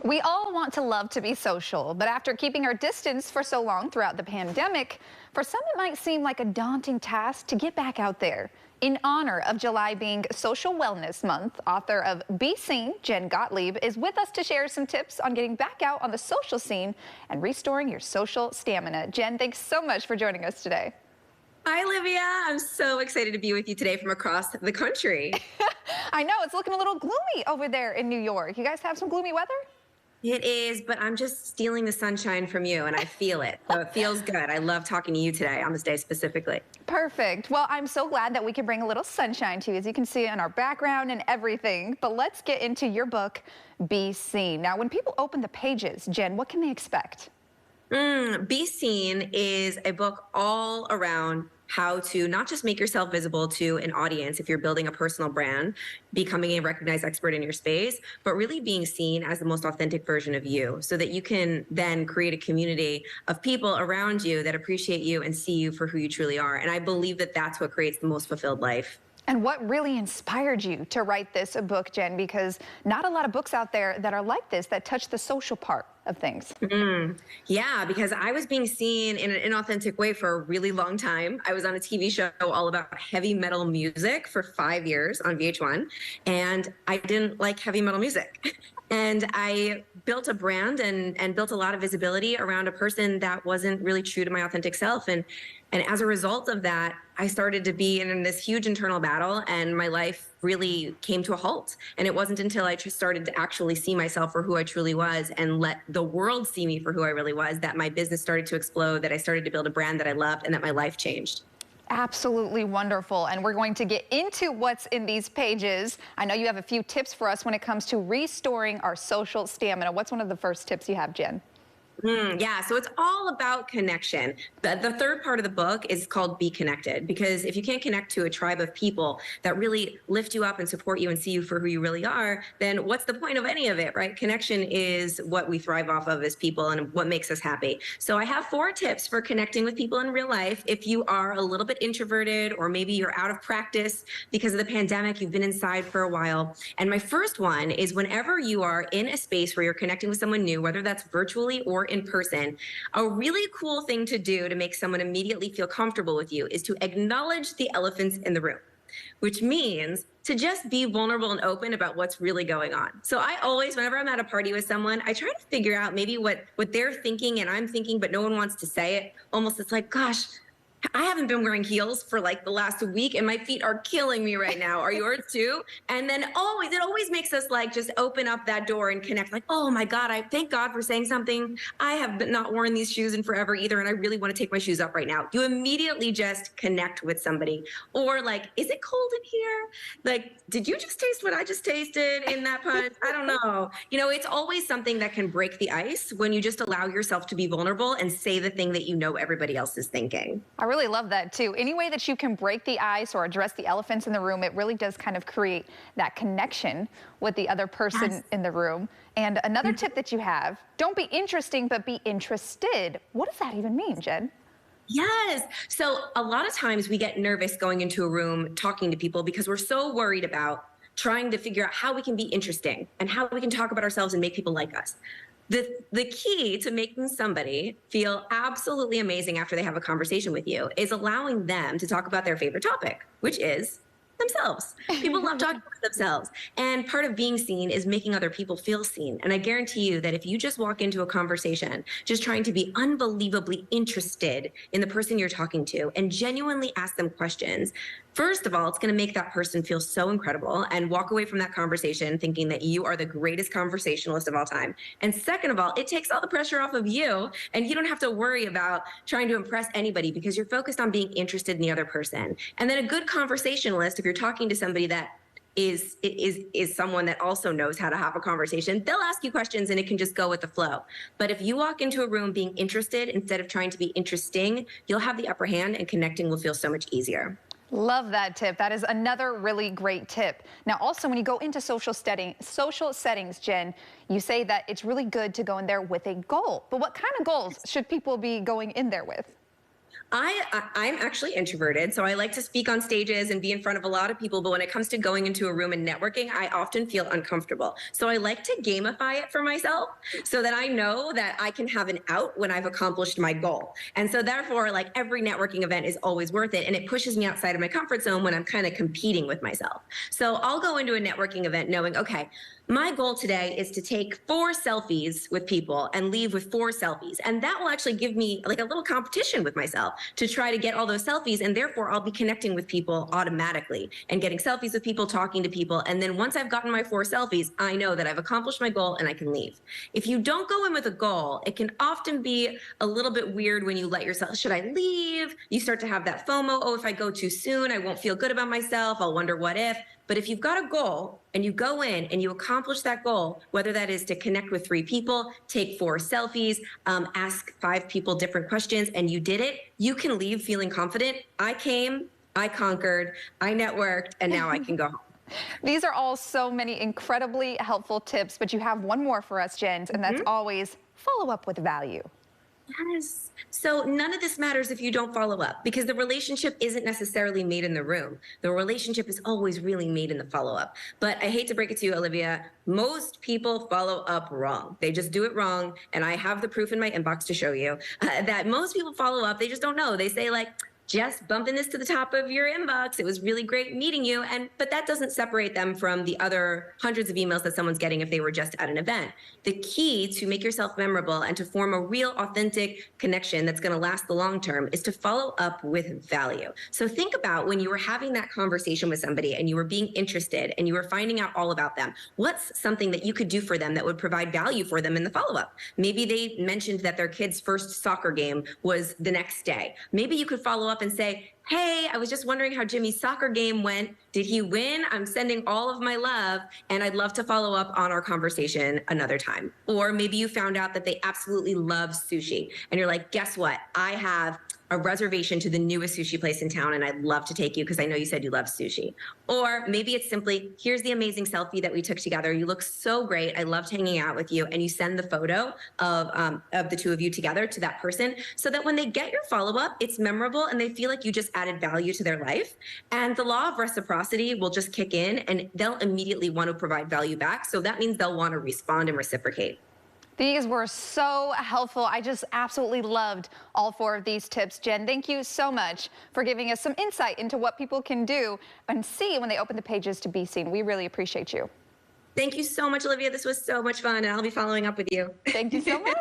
We all want to love to be social, but after keeping our distance for so long throughout the pandemic, for some it might seem like a daunting task to get back out there. In honor of July being Social Wellness Month, author of Be Seen, Jen Gottlieb, is with us to share some tips on getting back out on the social scene and restoring your social stamina. Jen, thanks so much for joining us today. Hi, Olivia. I'm so excited to be with you today from across the country. I know it's looking a little gloomy over there in New York. You guys have some gloomy weather? It is, but I'm just stealing the sunshine from you, and I feel it. So it feels good. I love talking to you today on this day specifically. Perfect. Well, I'm so glad that we can bring a little sunshine to you, as you can see in our background and everything. But let's get into your book, Be Seen. Now, when people open the pages, Jen, what can they expect? Be Seen is a book all around how to not just make yourself visible to an audience if you're building a personal brand, becoming a recognized expert in your space, but really being seen as the most authentic version of you so that you can then create a community of people around you that appreciate you and see you for who you truly are. And I believe that that's what creates the most fulfilled life. And what really inspired you to write this book, Jen? Because not a lot of books out there that are like this, that touch the social part of things. Yeah, because I was being seen in an inauthentic way for a really long time. I was on a TV show all about heavy metal music for 5 years on VH1, and I didn't like heavy metal music. And I built a brand and built a lot of visibility around a person that wasn't really true to my authentic self. And as a result of that, I started to be in this huge internal battle, and my life really came to a halt. And it wasn't until I just started to actually see myself for who I truly was and let the world see me for who I really was that my business started to explode, that I started to build a brand that I loved, and that my life changed. Absolutely wonderful. And we're going to get into what's in these pages. I know you have a few tips for us when it comes to restoring our social stamina. What's one of the first tips you have, Jen? Yeah, so it's all about connection. The third part of the book is called Be Connected, because if you can't connect to a tribe of people that really lift you up and support you and see you for who you really are, then what's the point of any of it, right? Connection is what we thrive off of as people and what makes us happy. So I have 4 tips for connecting with people in real life if you are a little bit introverted, or maybe you're out of practice because of the pandemic, you've been inside for a while. And my first one is, whenever you are in a space where you're connecting with someone new, whether that's virtually or in person, a really cool thing to do to make someone immediately feel comfortable with you is to acknowledge the elephants in the room, which means to just be vulnerable and open about what's really going on. So I always, whenever I'm at a party with someone, I try to figure out maybe what they're thinking and I'm thinking, but no one wants to say it. Almost, it's like, gosh, I haven't been wearing heels for like the last week and my feet are killing me right now. Are yours too? And then it always makes us like just open up that door and connect, like, oh my God, I thank God for saying something. I have not worn these shoes in forever either, and I really want to take my shoes off right now. You immediately just connect with somebody. Or like, is it cold in here? Like, did you just taste what I just tasted in that punch? I don't know. It's always something that can break the ice when you just allow yourself to be vulnerable and say the thing that you know everybody else is thinking. I really love that too. Any way that you can break the ice or address the elephants in the room, it really does kind of create that connection with the other person in the room. And another tip that you have, don't be interesting, but be interested. What does that even mean, Jen? Yes. So a lot of times we get nervous going into a room talking to people because we're so worried about trying to figure out how we can be interesting and how we can talk about ourselves and make people like us. The key to making somebody feel absolutely amazing after they have a conversation with you is allowing them to talk about their favorite topic, which is themselves. People love talking about themselves. And part of being seen is making other people feel seen. And I guarantee you that if you just walk into a conversation just trying to be unbelievably interested in the person you're talking to and genuinely ask them questions, first of all, it's going to make that person feel so incredible and walk away from that conversation thinking that you are the greatest conversationalist of all time. And second of all, it takes all the pressure off of you, and you don't have to worry about trying to impress anybody because you're focused on being interested in the other person. And then a good conversationalist, if you're talking to somebody that is someone that also knows how to have a conversation, they'll ask you questions and it can just go with the flow. But if you walk into a room being interested instead of trying to be interesting, you'll have the upper hand and connecting will feel so much easier. Love that tip. That is another really great tip. Now, also, when you go into social settings, Jen, you say that it's really good to go in there with a goal. But what kind of goals should people be going in there with? I'm actually introverted, so I like to speak on stages and be in front of a lot of people. But when it comes to going into a room and networking, I often feel uncomfortable. So I like to gamify it for myself so that I know that I can have an out when I've accomplished my goal. And so therefore, like every networking event is always worth it, and it pushes me outside of my comfort zone when I'm kind of competing with myself. So I'll go into a networking event knowing, okay, my goal today is to take 4 selfies with people and leave with 4 selfies. And that will actually give me like a little competition with myself to try to get all those selfies. And therefore, I'll be connecting with people automatically and getting selfies with people, talking to people. And then once I've gotten my 4 selfies, I know that I've accomplished my goal and I can leave. If you don't go in with a goal, it can often be a little bit weird when you let yourself, should I leave? You start to have that FOMO. Oh, if I go too soon, I won't feel good about myself. I'll wonder what if. But if you've got a goal and you go in and you accomplish that goal, whether that is to connect with 3 people, take 4 selfies, ask 5 people different questions, and you did it, you can leave feeling confident. I came, I conquered, I networked, and now I can go home. These are all so many incredibly helpful tips, but you have one more for us, Jen, and that's always follow up with value. Yes. So none of this matters if you don't follow up because the relationship isn't necessarily made in the room. The relationship is always really made in the follow up. But I hate to break it to you, Olivia, most people follow up wrong. They just do it wrong. And I have the proof in my inbox to show you that most people follow up. They just don't know. They say like, just bumping this to the top of your inbox. It was really great meeting you. But that doesn't separate them from the other hundreds of emails that someone's getting if they were just at an event. The key to make yourself memorable and to form a real authentic connection that's going to last the long term is to follow up with value. So think about when you were having that conversation with somebody and you were being interested and you were finding out all about them. What's something that you could do for them that would provide value for them in the follow-up? Maybe they mentioned that their kid's first soccer game was the next day. Maybe you could follow up and say, hey, I was just wondering how Jimmy's soccer game went. Did he win? I'm sending all of my love, and I'd love to follow up on our conversation another time. Or maybe you found out that they absolutely love sushi, and you're like, guess what? I have a reservation to the newest sushi place in town, and I'd love to take you because I know you said you love sushi. Or maybe it's simply, here's the amazing selfie that we took together. You look so great. I loved hanging out with you. And you send the photo of the 2 of you together to that person so that when they get your follow-up, it's memorable and they feel like you just added value to their life. And the law of reciprocity will just kick in and they'll immediately want to provide value back. So that means they'll want to respond and reciprocate. These were so helpful. I just absolutely loved all 4 of these tips. Jen, thank you so much for giving us some insight into what people can do and see when they open the pages to Be Seen. We really appreciate you. Thank you so much, Olivia. This was so much fun, and I'll be following up with you. Thank you so much.